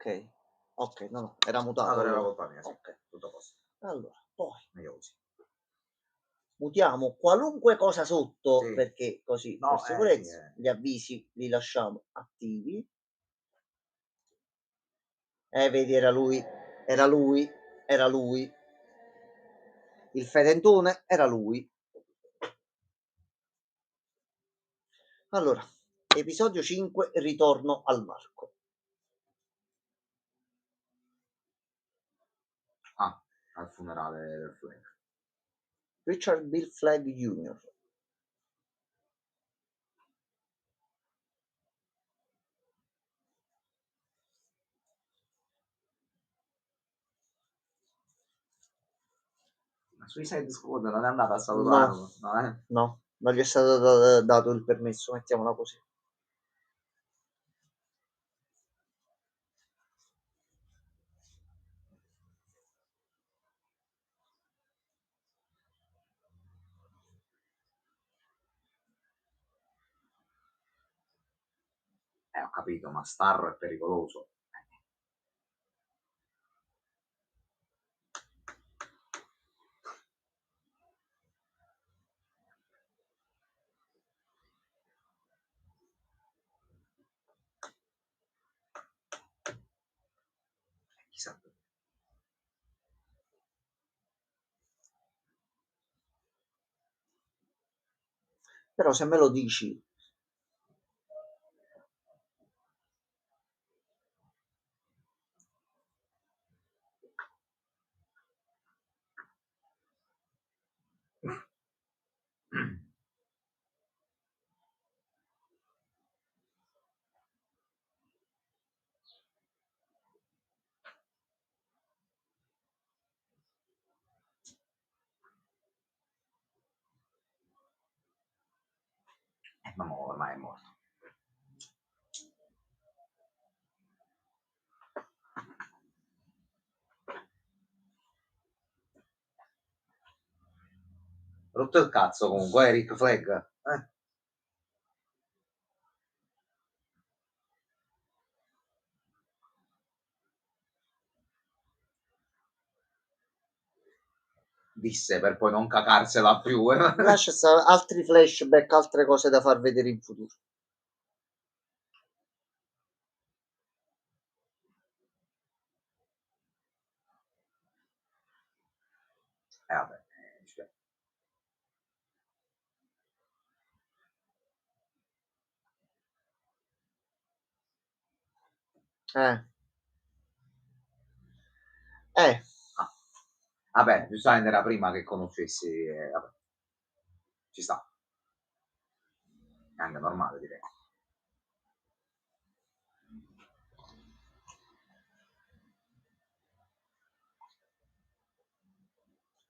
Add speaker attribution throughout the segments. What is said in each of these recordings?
Speaker 1: Okay. Okay, no, era mutato
Speaker 2: Allora era
Speaker 1: allora.
Speaker 2: colpa mia, sì.
Speaker 1: Okay.
Speaker 2: Tutto a posto.
Speaker 1: Allora, poi
Speaker 2: Meglio così.
Speaker 1: mutiamo qualunque cosa sotto,
Speaker 2: Sì.
Speaker 1: perché così per
Speaker 2: No, sì,
Speaker 1: sicurezza gli avvisi li lasciamo attivi. Vedi era lui, era lui, era lui. Il fedentone era lui. Allora, episodio 5, ritorno al varco.
Speaker 2: Al funerale del Flag.
Speaker 1: Richard Bill Flagg Jr.
Speaker 2: Ma Suicide Squad non è andata a
Speaker 1: No,
Speaker 2: salutarlo, no,
Speaker 1: no, non gli è stato dato il permesso, mettiamola così.
Speaker 2: Ho capito, ma Starro è pericoloso. Chissà.
Speaker 1: Però se me lo dici
Speaker 2: Ma ormai è morto. Rotto il cazzo comunque, Rick Flag. Disse per poi non cacarsela più.
Speaker 1: lascia stare altri flashback, altre cose da far vedere in futuro.
Speaker 2: Vabbè,
Speaker 1: Eh. Eh.
Speaker 2: Vabbè, giustamente era prima che conoscessi. Vabbè. Ci sta. È anche normale, direi.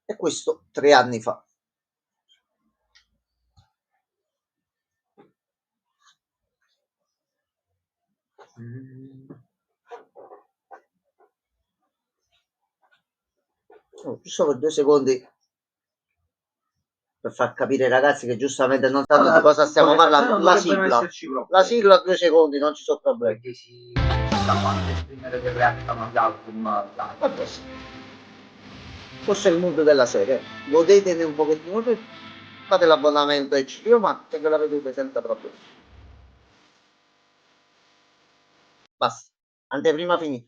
Speaker 1: E questo 3 anni fa. Oh, giusto per 2 secondi per far capire ai ragazzi che giustamente non sanno di cosa stiamo parlando. La sigla 2 secondi, non ci sono problemi.
Speaker 2: Perché si sta quando esprimere che reattano agli album.
Speaker 1: Questo è il mood della serie. Godetene un pochettino, fate l'abbonamento a HBO Max che la vedete senza problemi. Basta. Anteprima finita.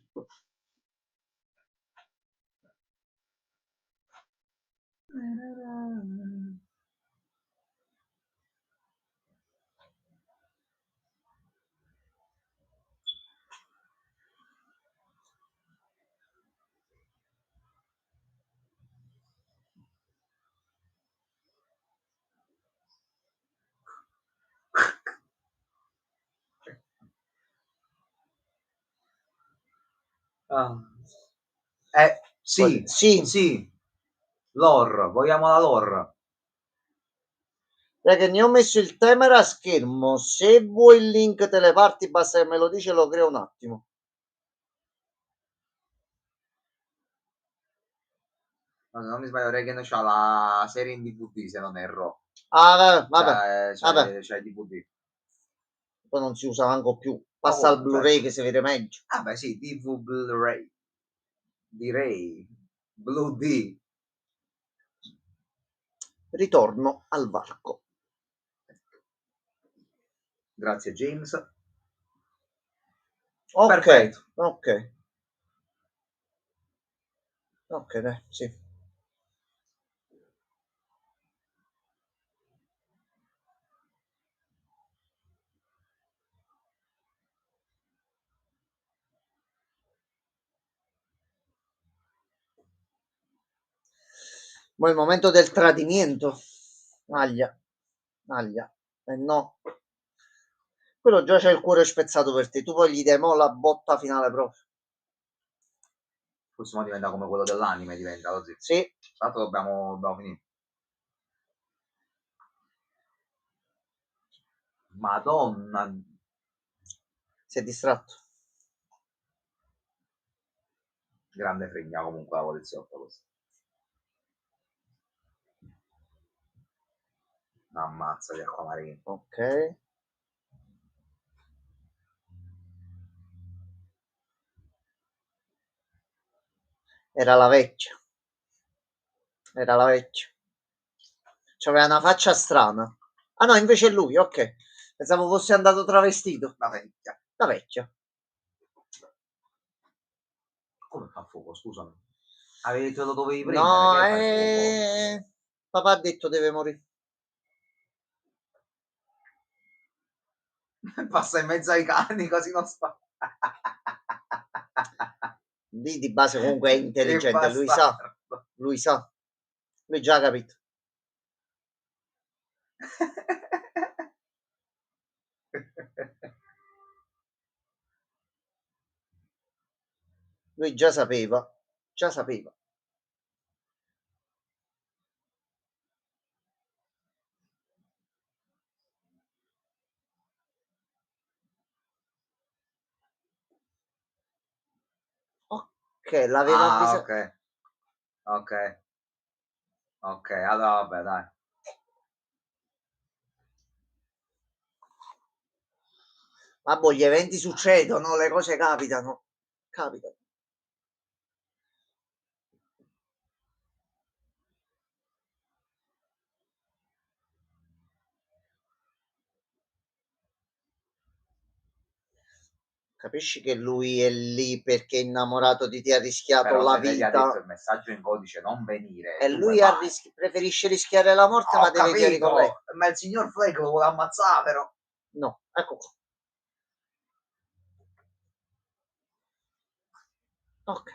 Speaker 2: Sì,
Speaker 1: Sì.
Speaker 2: sì. Lore, vogliamo la lore.
Speaker 1: Perché ne ho messo il timer a schermo. Se vuoi il link te le parti, basta che me lo dici e lo creo un attimo.
Speaker 2: Non mi sbaglio, Regan c'ha la serie in DVD se non erro.
Speaker 1: Ah, vabbè.
Speaker 2: C'è il DVD.
Speaker 1: poi non si usa manco più. Passa al Blu-ray che si vede meglio.
Speaker 2: Ah beh sì, DV Blu-ray. Direi Blue D.
Speaker 1: Ritorno al varco.
Speaker 2: Grazie James.
Speaker 1: Ok,
Speaker 2: Perfetto.
Speaker 1: ok. Ok, dai, sì. Ma il momento del tradimento. Aglia. Aglia. E no. Quello già c'è il cuore spezzato per te. Tu poi gli dai mo la botta finale proprio.
Speaker 2: Questo diventa come quello dell'anime, diventa così.
Speaker 1: Sì.
Speaker 2: Tanto dobbiamo finire. Madonna.
Speaker 1: Si è distratto.
Speaker 2: Grande fregna comunque la poliziotto questo. Ammazza di acquamarino.
Speaker 1: Ok. Era la vecchia. Era la vecchia. C'aveva una faccia strana. Ah no, invece è lui, ok. Pensavo fosse andato travestito.
Speaker 2: La vecchia.
Speaker 1: La vecchia.
Speaker 2: Come fa fuoco, scusami? Avevi detto lo dovevi prendere,
Speaker 1: No,
Speaker 2: che fai fuoco?
Speaker 1: papà ha detto deve morire.
Speaker 2: Passa in mezzo ai cani così non sta.
Speaker 1: Lì di base comunque è intelligente, lui sa. Lui sa. Lui già ha capito. Lui già sapeva. Già sapeva. Ok, l'aveva avvisato.
Speaker 2: Ok. Ok. Ok, allora vabbè, dai.
Speaker 1: Ma boh, gli eventi succedono, le cose capitano. Capitano. Capisci che lui è lì perché è innamorato di te, ha rischiato
Speaker 2: Però
Speaker 1: la
Speaker 2: se lei gli ha detto
Speaker 1: vita
Speaker 2: il messaggio in codice non venire,
Speaker 1: e
Speaker 2: tu
Speaker 1: lui
Speaker 2: vai.
Speaker 1: preferisce rischiare la morte ma
Speaker 2: Ho
Speaker 1: deve chiarire con lei.
Speaker 2: capito, ma il signor Flake lo vuole ammazzare però.
Speaker 1: No, ecco qua. Ok.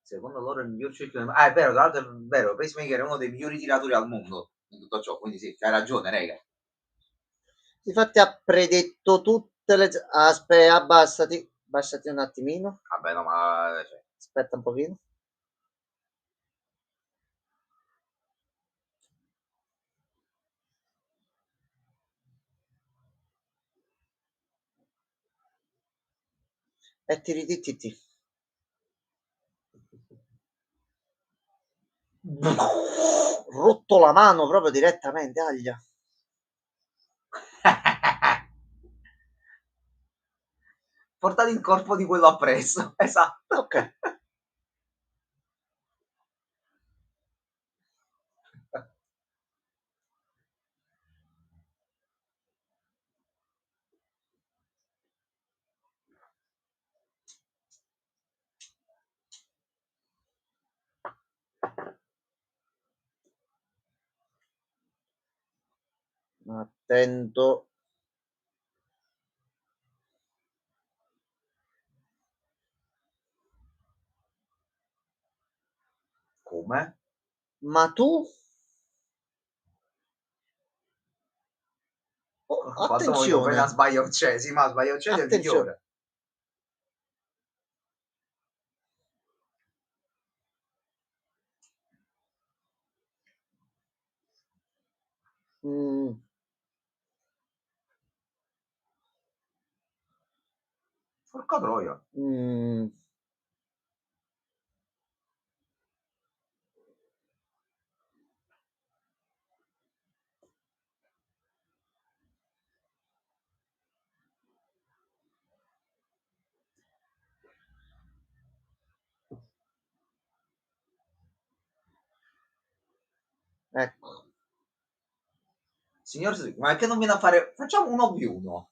Speaker 2: Secondo loro è il miglior cerchio del... Ah, è vero, tra l'altro è vero, Pacemaker è uno dei migliori tiratori al mondo in tutto ciò, quindi sì, hai ragione, rega.
Speaker 1: Infatti ha predetto tutte le... Aspetta, abbassati. Abbassati un attimino.
Speaker 2: Vabbè, no, ma... Cioè,
Speaker 1: Aspetta un pochino. E ti riditi. Rotto la mano proprio direttamente, aglia.
Speaker 2: portati il corpo di quello appresso, esatto.
Speaker 1: Ok. Attento.
Speaker 2: Come?
Speaker 1: Ma tu? Oh,
Speaker 2: Quando voglio bene a
Speaker 1: attenzione.
Speaker 2: sbagliocce, ma sbagliocce è il
Speaker 1: Attenzione.
Speaker 2: migliore.
Speaker 1: Mm,
Speaker 2: Porca troia.
Speaker 1: mm.
Speaker 2: Signor Slick, ma perché non viene a fare... Facciamo 1v1.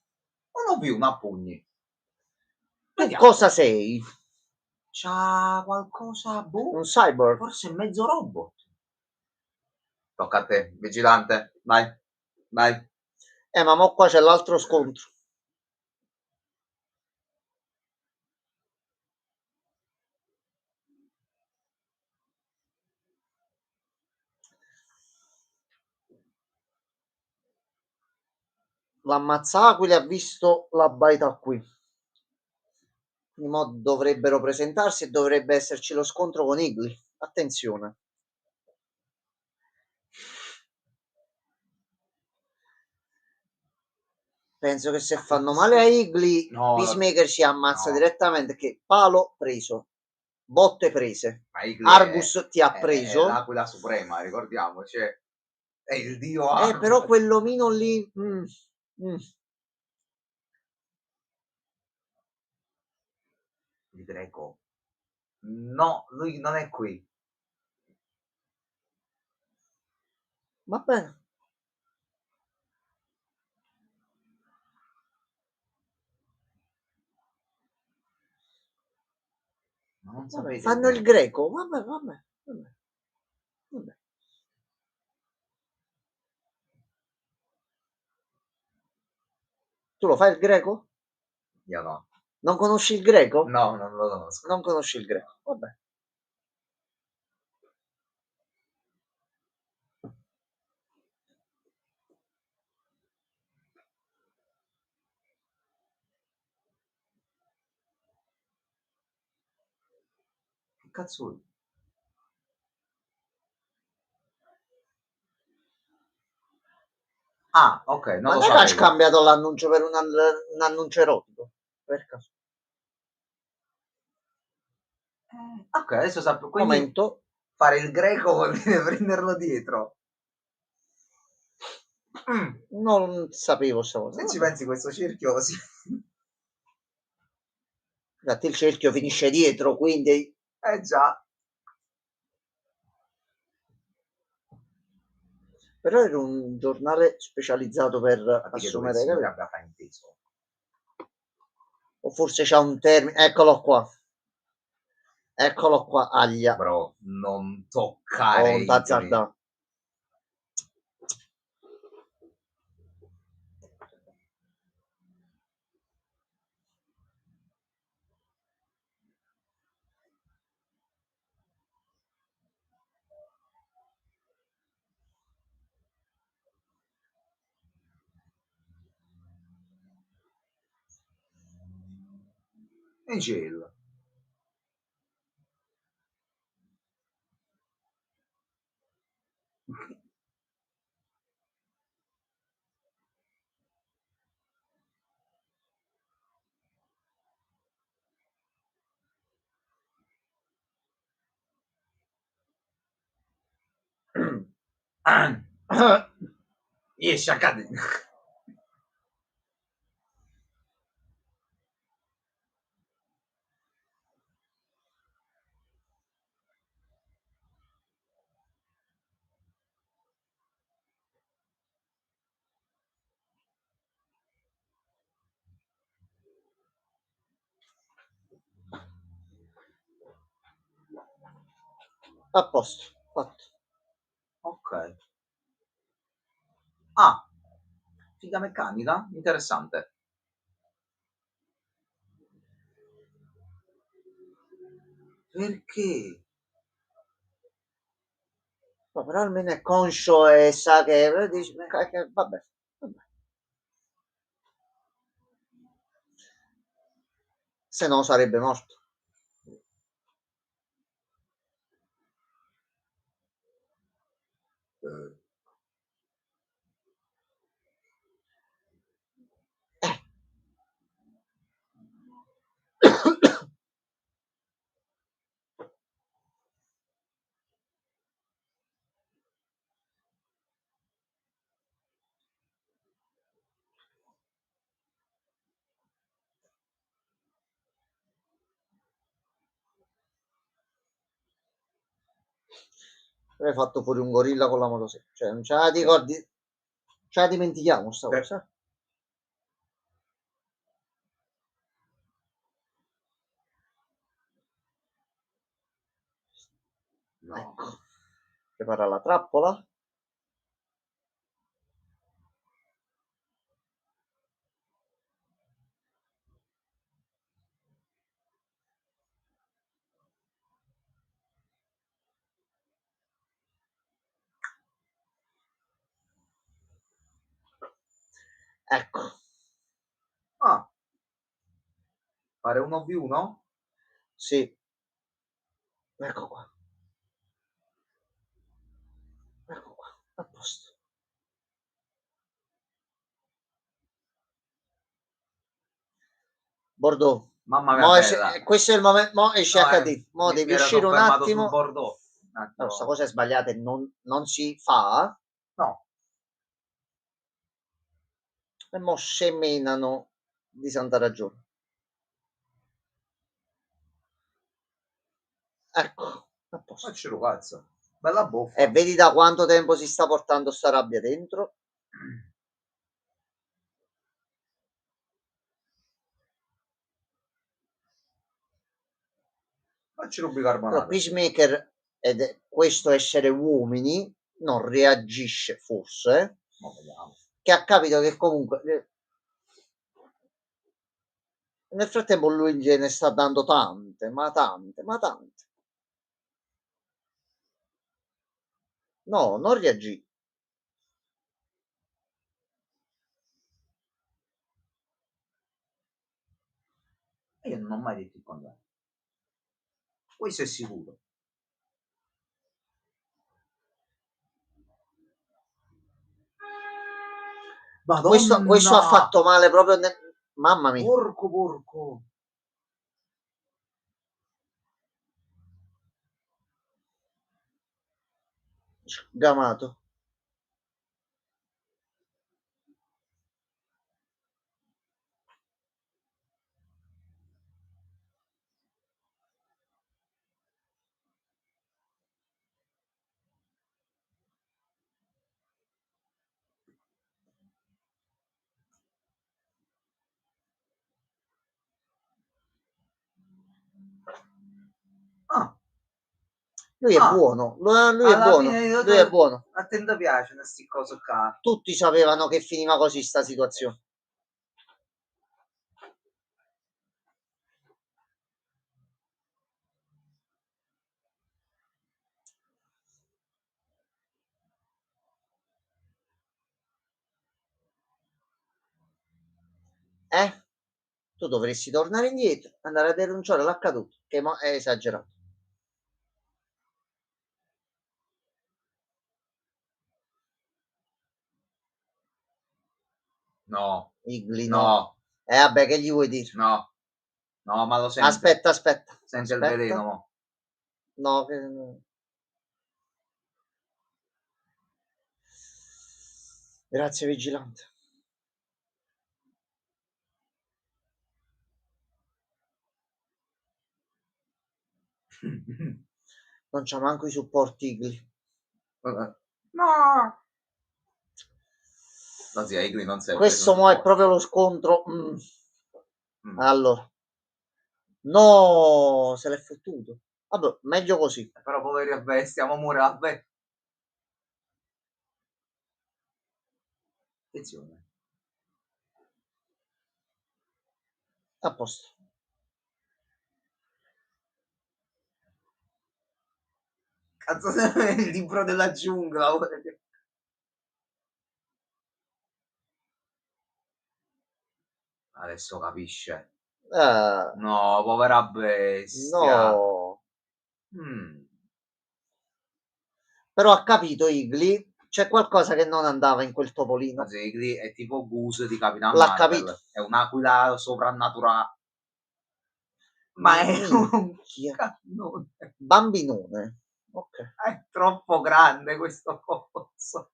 Speaker 2: 1v1 a pugni.
Speaker 1: Tu
Speaker 2: Vediamo.
Speaker 1: cosa sei?
Speaker 2: C'ha qualcosa... Boh.
Speaker 1: Un cyborg?
Speaker 2: Forse mezzo robot. Tocca a te, vigilante. Vai. Vai.
Speaker 1: Ma mo qua c'è l'altro scontro. L'ammazzaquile ha visto la baita qui. In modo dovrebbero presentarsi e dovrebbe esserci lo scontro con Igli. Attenzione. Penso che se fanno male a Igli,
Speaker 2: No,
Speaker 1: Peacemaker si ammazza
Speaker 2: no.
Speaker 1: direttamente. Che palo preso. Botte prese.
Speaker 2: Ma Igli
Speaker 1: Argus ti ha
Speaker 2: è
Speaker 1: preso.
Speaker 2: l'aquila suprema, ricordiamoci. È il dio Argus.
Speaker 1: Però quell'omino lì...
Speaker 2: Il greco. No, lui non è qui.
Speaker 1: Va bene.
Speaker 2: Non
Speaker 1: Vabbè,
Speaker 2: sapete
Speaker 1: fanno il greco. Vabbè. Tu lo fai il greco?
Speaker 2: Io no.
Speaker 1: Non conosci il greco?
Speaker 2: No, non lo conosco.
Speaker 1: Non conosci il greco. Vabbè.
Speaker 2: Che cazzo è? Ah, ok, non
Speaker 1: Ma
Speaker 2: lo
Speaker 1: non è che ha
Speaker 2: sapevo.
Speaker 1: scambiato l'annuncio per un annuncio erotico? Per caso.
Speaker 2: Ok, adesso sapevo. Quindi
Speaker 1: Momento.
Speaker 2: fare il greco vuol dire prenderlo dietro.
Speaker 1: Non sapevo sta cosa.
Speaker 2: Se ci
Speaker 1: Vabbè.
Speaker 2: pensi questo cerchio sì.
Speaker 1: Infatti il cerchio finisce dietro, quindi...
Speaker 2: Già.
Speaker 1: Però era un giornale specializzato per
Speaker 2: Infatti che
Speaker 1: assumere,
Speaker 2: dovessi
Speaker 1: capito?
Speaker 2: abbia frainteso.
Speaker 1: O forse c'ha un termine. Eccolo qua. Eccolo qua, aglia.
Speaker 2: Bro, non
Speaker 1: Ho
Speaker 2: toccare
Speaker 1: un
Speaker 2: Igli.
Speaker 1: tazzarda.
Speaker 2: In cielo. Riesci a cadere.
Speaker 1: A posto, fatto.
Speaker 2: Ok. Ah, figa meccanica? Interessante. Perché?
Speaker 1: Ma però almeno è conscio e sa che... dice, vabbè. Se no sarebbe morto. Hai fatto pure un gorilla con la motosega. Cioè, non ce la ricordi? Ce la dimentichiamo sta
Speaker 2: Beh.
Speaker 1: cosa.
Speaker 2: No.
Speaker 1: Ecco. Prepara la trappola. Ecco.
Speaker 2: Ah. Fare 1v1?
Speaker 1: Sì. Ecco qua. Ecco qua. A posto. Bordeaux.
Speaker 2: Mamma mia, bella.
Speaker 1: Questo è il momento. Mo esce
Speaker 2: No,
Speaker 1: HD. Mo
Speaker 2: mi
Speaker 1: devi
Speaker 2: ero
Speaker 1: uscire un
Speaker 2: soffermato sul
Speaker 1: attimo.
Speaker 2: Bordeaux. Un attimo.
Speaker 1: No, sta cosa è sbagliata e non si fa.
Speaker 2: No.
Speaker 1: E mo scemenano di santa ragione. Ecco, a posto.
Speaker 2: Faccio cazzo. Bella boffa.
Speaker 1: E vedi da quanto tempo si sta portando sta rabbia dentro?
Speaker 2: Faccio
Speaker 1: Però
Speaker 2: bicarbonate.
Speaker 1: Peacemaker, questo essere uomini, non reagisce forse,
Speaker 2: Ma vediamo.
Speaker 1: che ha capito che comunque nel frattempo lui gliene sta dando tante, ma tante, ma tante. No, non reagì.
Speaker 2: Io non ho mai detto il contrario. Questo è sicuro. Madonna!
Speaker 1: Questo ha fatto male proprio mamma mia.
Speaker 2: Porco.
Speaker 1: Sgamato.
Speaker 2: Ah.
Speaker 1: Lui è buono, lui è
Speaker 2: Alla
Speaker 1: buono,
Speaker 2: fine
Speaker 1: lui è buono.
Speaker 2: a te non piace queste cose qua.
Speaker 1: Tutti sapevano che finiva così sta situazione. Tu dovresti tornare indietro, andare a denunciare l'accaduto, che è esagerato.
Speaker 2: No.
Speaker 1: Igli no.
Speaker 2: No.
Speaker 1: Vabbè, che gli vuoi dire?
Speaker 2: No. No, ma lo sente.
Speaker 1: Aspetta.
Speaker 2: Sente il veleno, mo.
Speaker 1: No, grazie vigilante. Non c'ha manco i supporti Igli.
Speaker 2: No. No, zia, Igli non serve.
Speaker 1: Questo mo è proprio lo scontro. Allora. No, se l'è fottuto. Vabbè, meglio così.
Speaker 2: Però poveri a bestia, stiamo morendo. Attenzione.
Speaker 1: A posto.
Speaker 2: Cazzo, il libro della giungla. Adesso capisce. No, povera bestia.
Speaker 1: No. Però ha capito Igli, c'è qualcosa che non andava in quel topolino.
Speaker 2: Ma Igli è tipo Goose di Capitan
Speaker 1: L'ha
Speaker 2: Marvel.
Speaker 1: capito.
Speaker 2: È un'aquila soprannaturale. Ma è un cannone.
Speaker 1: Bambinone. Ok.
Speaker 2: È troppo grande questo coso.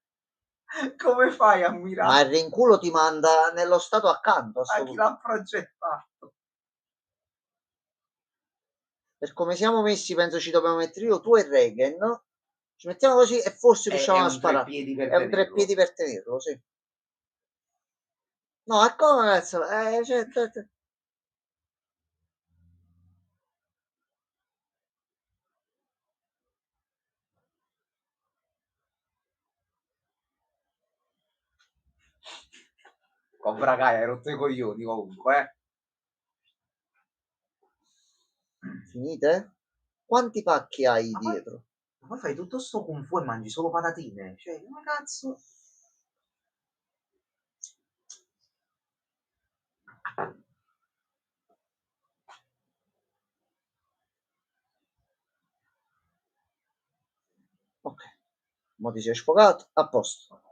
Speaker 2: Come fai a mirare?
Speaker 1: Ma il rinculo ti manda nello stato accanto.
Speaker 2: A chi l'ha progettato?
Speaker 1: Per come siamo messi, penso ci dobbiamo mettere io, tu e Regan. Ci mettiamo così e forse riusciamo a sparare. È un 3 piedi per tenerlo, sì. No, è come cazzo,
Speaker 2: Cobra Kai hai rotto i coglioni comunque,
Speaker 1: Finite? Quanti pacchi hai
Speaker 2: Ma
Speaker 1: dietro?
Speaker 2: poi fai tutto sto kung fu e mangi solo patatine. Cioè, come cazzo?
Speaker 1: Ok, mo ti sei sfogato, a posto.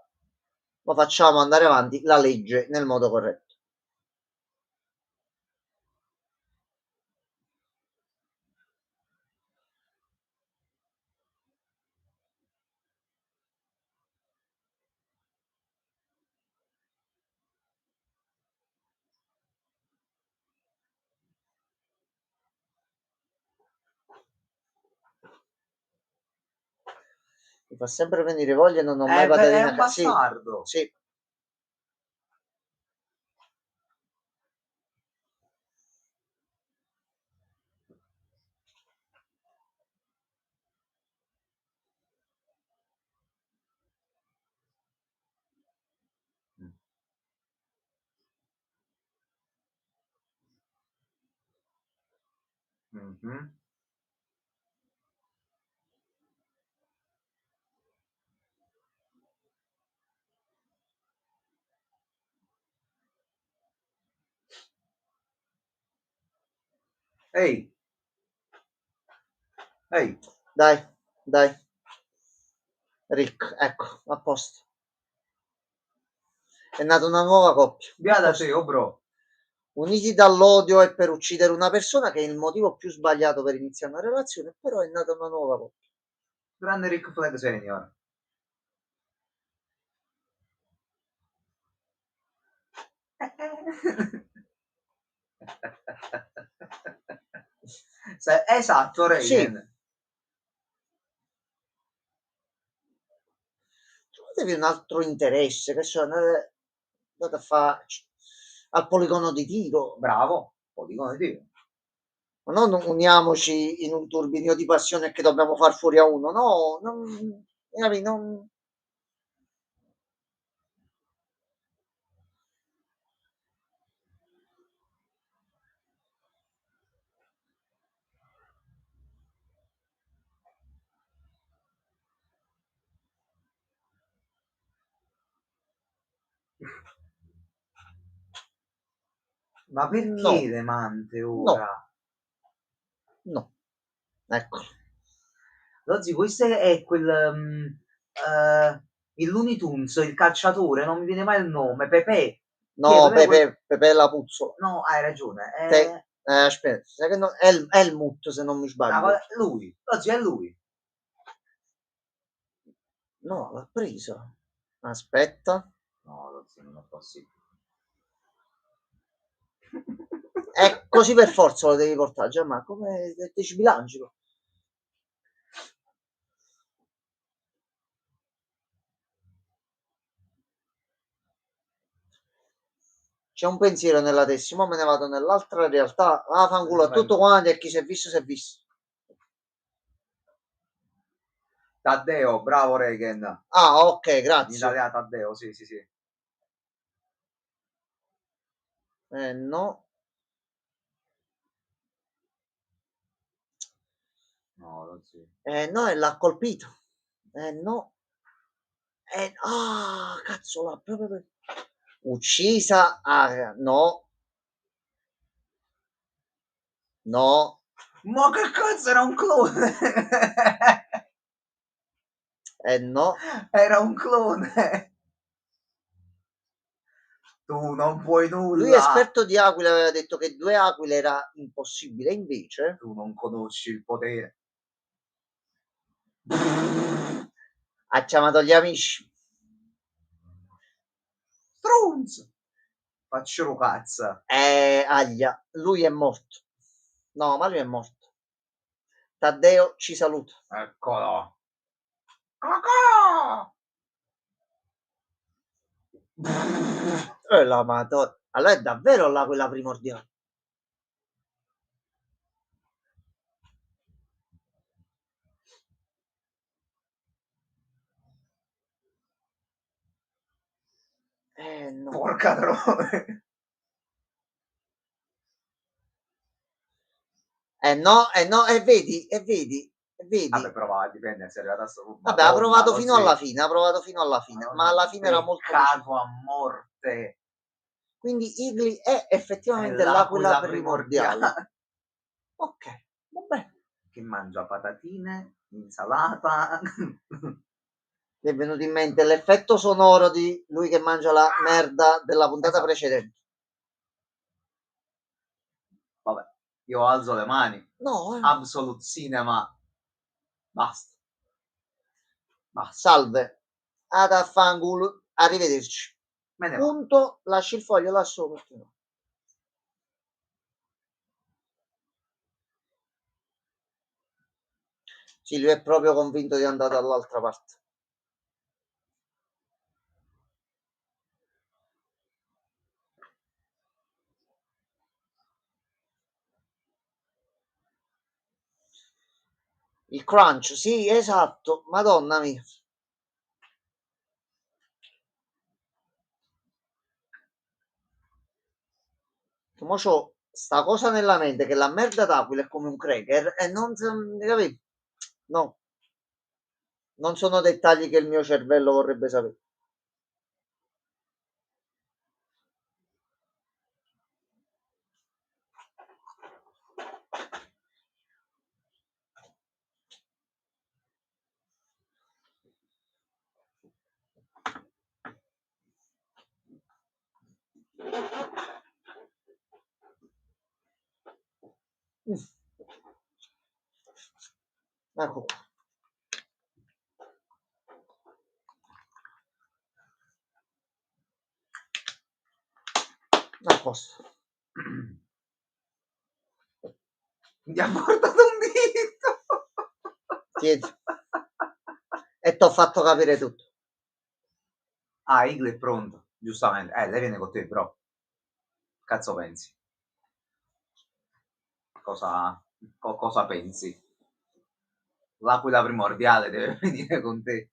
Speaker 1: Lo facciamo andare avanti la legge nel modo corretto. Mi fa sempre venire voglia e non ho mai
Speaker 2: È
Speaker 1: patatine a
Speaker 2: un
Speaker 1: casa. Sì,
Speaker 2: bastardo.
Speaker 1: sì.
Speaker 2: Mhm. Ehi, ehi,
Speaker 1: Dai, dai. Rick, ecco, a posto. È nata una nuova coppia. A
Speaker 2: beata
Speaker 1: posto.
Speaker 2: te, oh bro.
Speaker 1: Uniti dall'odio e per uccidere una persona, che è il motivo più sbagliato per iniziare una relazione, però è nata una nuova coppia.
Speaker 2: Grande Rick Flag Senior. Esatto,
Speaker 1: Sì,
Speaker 2: Reagan.
Speaker 1: trovatevi un altro interesse, che so, andate a fare al poligono di tiro,
Speaker 2: Bravo. Poligono di tiro.
Speaker 1: ma non uniamoci in un turbinio di passione che dobbiamo far fuori a uno, no, non.
Speaker 2: Ma perché
Speaker 1: No,
Speaker 2: le mante
Speaker 1: no,
Speaker 2: ora?
Speaker 1: no, ecco.
Speaker 2: Lozzi, questo è quel... il Looney Tunes, il calciatore, non mi viene mai il nome. Pepe. Chi è
Speaker 1: No,
Speaker 2: Pepe?
Speaker 1: Pepe la puzzola.
Speaker 2: No, hai ragione.
Speaker 1: Aspetta, sai che no, è Helmut, se non mi sbaglio.
Speaker 2: Lui. Lozzi, è lui.
Speaker 1: No, l'ha preso. Aspetta.
Speaker 2: No, Lozzi, non è possibile.
Speaker 1: È così per forza lo devi portare, Gianmarco, come ti sbilanci. C'è un pensiero nella testa, ma me ne vado nell'altra realtà. Ah, fanculo a tutto quanto e chi si è visto si è visto.
Speaker 2: Taddeo, bravo Reagan.
Speaker 1: Ah, ok,
Speaker 2: In
Speaker 1: grazie.
Speaker 2: italiano Taddeo, sì, sì, sì.
Speaker 1: No.
Speaker 2: No, Lozzi.
Speaker 1: No, e l'ha colpito. No. Cazzo, l'ha proprio uccisa. No. No.
Speaker 2: Ma che cazzo, era un clone?
Speaker 1: No.
Speaker 2: Era un clone. Tu non puoi
Speaker 1: Lui,
Speaker 2: nulla.
Speaker 1: esperto di aquile, aveva detto che 2 aquile era impossibile, invece
Speaker 2: Tu non conosci il potere.
Speaker 1: ha chiamato gli amici.
Speaker 2: Strunz. Faccio cazzo.
Speaker 1: Aglia, lui è morto. No, ma lui è morto. Taddeo ci saluta.
Speaker 2: Eccolo. Cocò!
Speaker 1: La madonna. Allora è davvero là quella primordiale. No.
Speaker 2: Porca troia.
Speaker 1: No, e vedi, e vedi, e vedi.
Speaker 2: Vabbè, prova, dipende se è arrivata a sto punto.
Speaker 1: Vabbè, ha provato fino
Speaker 2: così.
Speaker 1: alla fine, ha provato fino alla fine, ma alla fine era molto vicino.
Speaker 2: Peccato a morte.
Speaker 1: Quindi Igli è effettivamente l'aquila primordiale. Ok, va bene.
Speaker 2: Che mangia patatine, insalata.
Speaker 1: Mi è venuto in mente l'effetto sonoro di lui che mangia la merda della puntata
Speaker 2: Esatto.
Speaker 1: precedente.
Speaker 2: Vabbè, io alzo le mani.
Speaker 1: No,
Speaker 2: Absolute Cinema. Basta.
Speaker 1: salve. Ad affanculo. Arrivederci.
Speaker 2: Me ne va.
Speaker 1: Punto, lasci il foglio là sopra. Sì, lui è proprio convinto di andare dall'altra parte. Il crunch, sì, esatto, madonna mia. Mo c'ho sta cosa nella mente che la merda d'aquila è come un cracker e non capito? No, non sono dettagli che il mio cervello vorrebbe sapere. Ecco qua. A posto.
Speaker 2: Gli ha portato un dito.
Speaker 1: Tieni. E ti ho fatto capire tutto.
Speaker 2: Ah, Igli è pronto, giustamente. Lei viene con te, però. Cazzo pensi? Cosa pensi? L'aquila primordiale deve venire con te.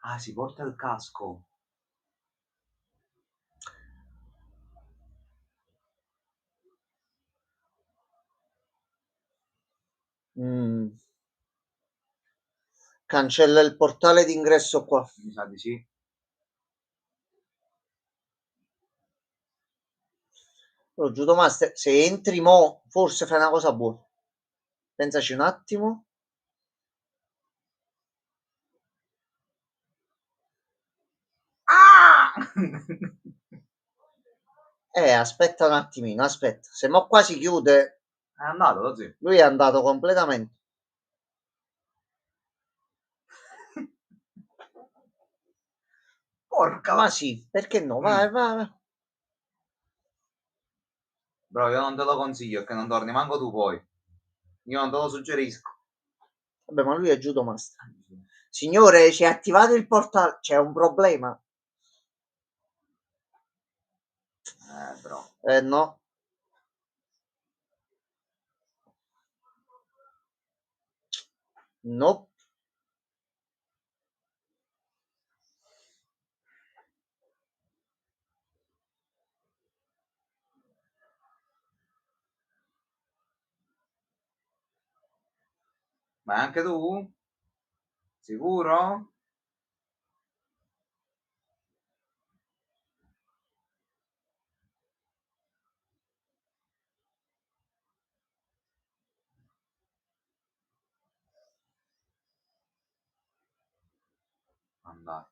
Speaker 2: Ah, si porta il casco.
Speaker 1: Cancella il portale d'ingresso qua.
Speaker 2: Mi sa di sì.
Speaker 1: Allora, Judo Master, se entri mo, forse fai una cosa buona. Pensaci un attimo.
Speaker 2: Ah!
Speaker 1: Aspetta un attimino, aspetta. Se mo qua si chiude,
Speaker 2: È andato così.
Speaker 1: lui è andato completamente.
Speaker 2: Porca.
Speaker 1: Ma sì, perché no? Vai, vai.
Speaker 2: Bro, io non te lo consiglio, che non torni manco tu poi. Io non te lo suggerisco.
Speaker 1: Vabbè, ma lui è Judo Master. Signore, si è attivato il portale. C'è un problema.
Speaker 2: Bro.
Speaker 1: No. No.
Speaker 2: Ma anche tu? Sicuro? Andate.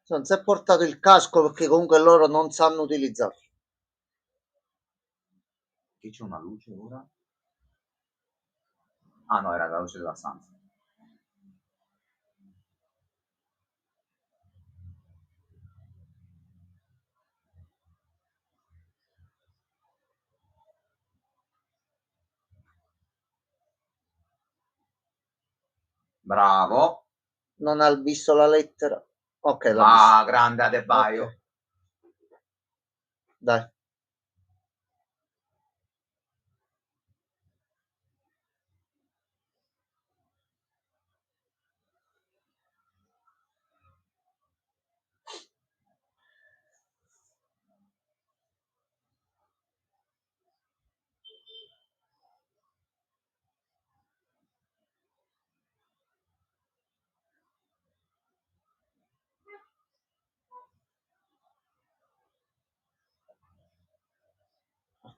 Speaker 1: Non si è portato il casco perché comunque loro non sanno utilizzarlo.
Speaker 2: Che c'è una luce ora? Ah no, era la luce della stanza. Bravo.
Speaker 1: Non ha visto la lettera. Ok, l'ha vista.
Speaker 2: Ah, grande Adebayo.
Speaker 1: Ok. Dai.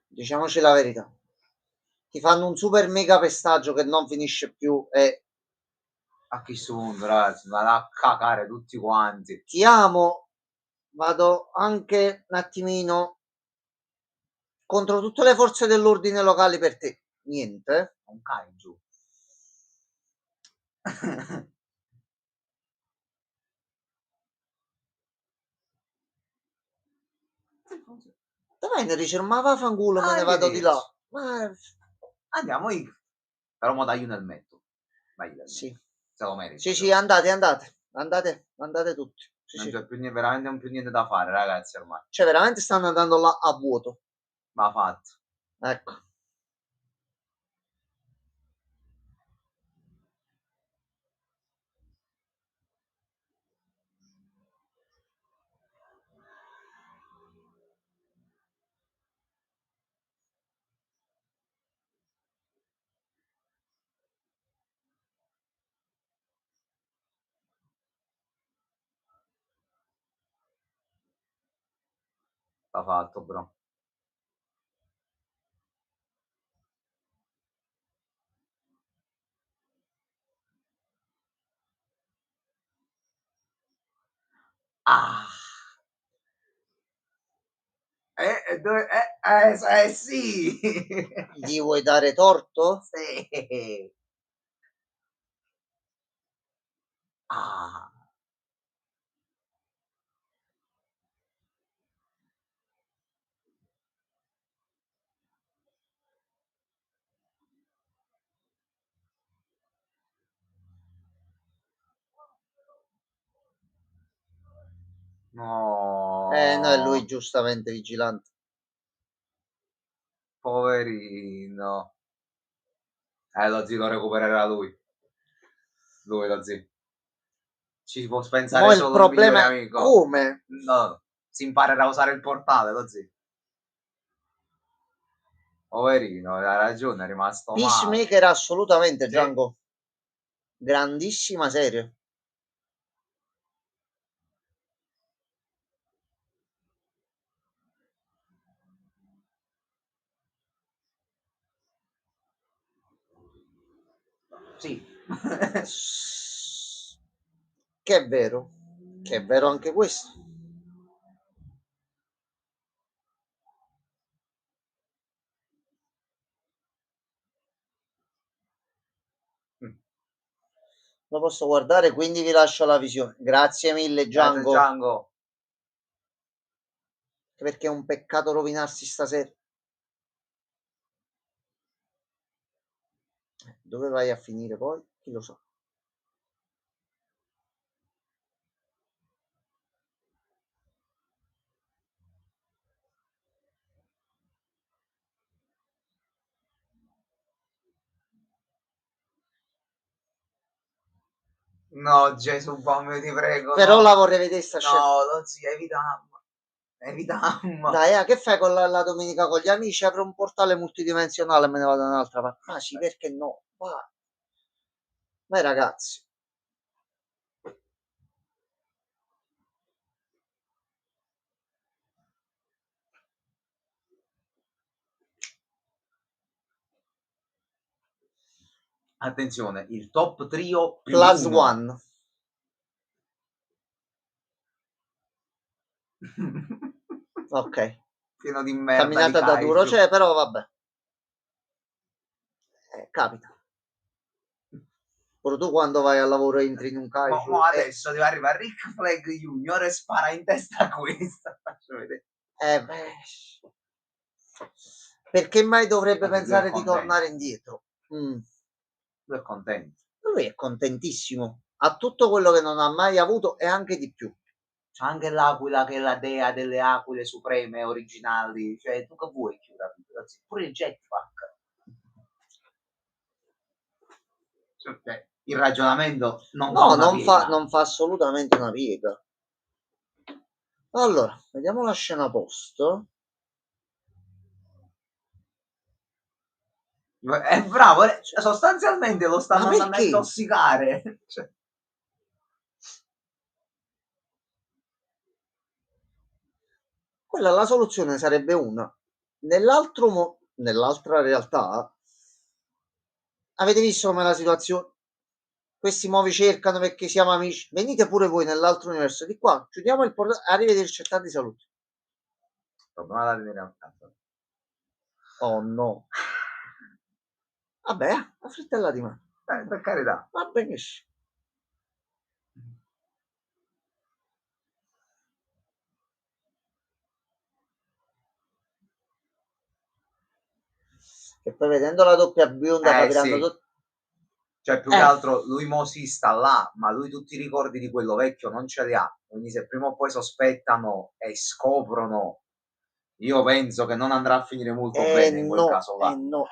Speaker 1: Diciamoci la verità. Ti fanno un super mega pestaggio che non finisce più e
Speaker 2: A chi sono, ragazzi? Ma a cacare tutti quanti.
Speaker 1: ti amo. Vado anche un attimino contro tutte le forze dell'ordine locali per te. Niente.
Speaker 2: Un kaiju.
Speaker 1: Dai, ne dice, ma vaffanculo, me ne vado di là.
Speaker 2: Arrivederci.
Speaker 1: Ma
Speaker 2: Andiamo io. Però mo dagli un elmetto. Dagli l'elmetto.
Speaker 1: sì.
Speaker 2: Se lo merita.
Speaker 1: Sì, sì, andate, andate. Andate, andate tutti. Sì,
Speaker 2: Non
Speaker 1: sì.
Speaker 2: c'è più veramente non più niente da fare, ragazzi, ormai.
Speaker 1: Cioè, veramente stanno andando là a vuoto.
Speaker 2: Va fatto.
Speaker 1: Ecco.
Speaker 2: Va fatto, bro. Ah. Sì.
Speaker 1: Gli vuoi dare torto?
Speaker 2: Sì. Ah.
Speaker 1: No, è lui
Speaker 2: No.
Speaker 1: giustamente vigilante.
Speaker 2: Poverino. Lo zio lo recupererà lui. Lui, lo zio. Ci può
Speaker 1: Mo'
Speaker 2: pensare
Speaker 1: il
Speaker 2: solo il migliore
Speaker 1: problema è
Speaker 2: amico.
Speaker 1: come?
Speaker 2: No, si imparerà a usare il portale, lo zio. Poverino, ha ragione, è rimasto male.
Speaker 1: Peacemaker assolutamente,
Speaker 2: Sì.
Speaker 1: Django. Grandissima serie.
Speaker 2: Sì.
Speaker 1: Che è vero anche questo. Lo posso guardare, quindi vi lascio la visione. Grazie mille,
Speaker 2: Grazie
Speaker 1: Django.
Speaker 2: Django.
Speaker 1: Perché è un peccato rovinarsi stasera. Dove vai a finire poi? Chi lo sa.
Speaker 2: No, Gesù, Bambino, ti prego,
Speaker 1: Però
Speaker 2: no.
Speaker 1: la vorrei vedere sta scena.
Speaker 2: No, lo zio, evitiamo. Evitiamo.
Speaker 1: Dai, che fai con la domenica con gli amici? Apro un portale multidimensionale e me ne vado da un'altra parte. Ah sì, perché no? Vai, vai ragazzi.
Speaker 2: Attenzione, il top trio più
Speaker 1: Plus
Speaker 2: uno.
Speaker 1: one. Ok.
Speaker 2: Pieno di merda di
Speaker 1: Camminata da duro
Speaker 2: kaiju.
Speaker 1: c'è, però vabbè. Capita. Pure tu quando vai al lavoro entri in un calcio.
Speaker 2: Ma adesso deve arrivare Rick Flag Junior e spara in testa a questa. Faccio vedere.
Speaker 1: Beh. Perché mai dovrebbe
Speaker 2: Lui è
Speaker 1: pensare di
Speaker 2: contento.
Speaker 1: tornare indietro?
Speaker 2: Lui è contento.
Speaker 1: Lui è contentissimo. Ha tutto quello che non ha mai avuto e anche di più.
Speaker 2: C'è anche l'aquila che è la dea delle aquile supreme originali. Cioè, tu che vuoi chiudere? Pure il jetpack. Cioè, il ragionamento non
Speaker 1: No,
Speaker 2: fa
Speaker 1: non fa assolutamente una piega. Allora, vediamo la scena post.
Speaker 2: È bravo, sostanzialmente lo stanno
Speaker 1: Ma
Speaker 2: andando a
Speaker 1: perché?
Speaker 2: intossicare. Cioè,
Speaker 1: Quella la soluzione sarebbe una. Nell'altra realtà, avete visto com'è la situazione? Questi mo vi cercano perché siamo amici. Venite pure voi nell'altro universo. Di qua, chiudiamo il portale. Arrivederci, tanti saluti.
Speaker 2: problema da tenere a casa.
Speaker 1: Oh no. Vabbè, la frittella di mano.
Speaker 2: Per carità.
Speaker 1: Va benissimo. E poi vedendo la doppia bionda capiranno
Speaker 2: sì.
Speaker 1: tutto.
Speaker 2: Cioè, più che altro lui mo si sta là, ma lui tutti i ricordi di quello vecchio non ce li ha. Quindi se prima o poi sospettano e scoprono, io penso che non andrà a finire molto bene in quel caso là.
Speaker 1: No.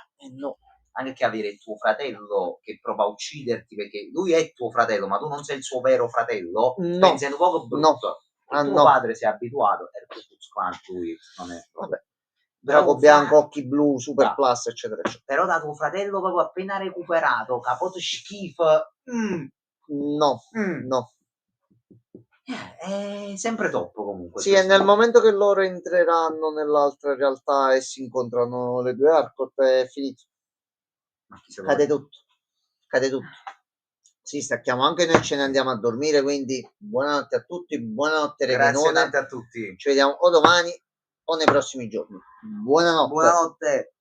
Speaker 2: Anche che avere tuo fratello che prova a ucciderti perché lui è tuo fratello, ma tu non sei il suo vero fratello,
Speaker 1: No.
Speaker 2: pensa un poco brutto.
Speaker 1: No.
Speaker 2: Tuo padre si è abituato, lui non è
Speaker 1: Vabbè.
Speaker 2: Però
Speaker 1: Drago bianco, occhi blu, super plus, eccetera, eccetera.
Speaker 2: Però da tuo fratello proprio appena recuperato, capoto schifo.
Speaker 1: No.
Speaker 2: È sempre top comunque.
Speaker 1: Sì, e nel momento che loro entreranno nell'altra realtà e si incontrano le due Arcot è finito. Cade tutto. Sì, stacchiamo anche noi, ce ne andiamo a dormire, quindi buonanotte a tutti, buonanotte
Speaker 2: Grazie tante a tutti.
Speaker 1: Ci vediamo o domani o nei prossimi giorni. Buonanotte.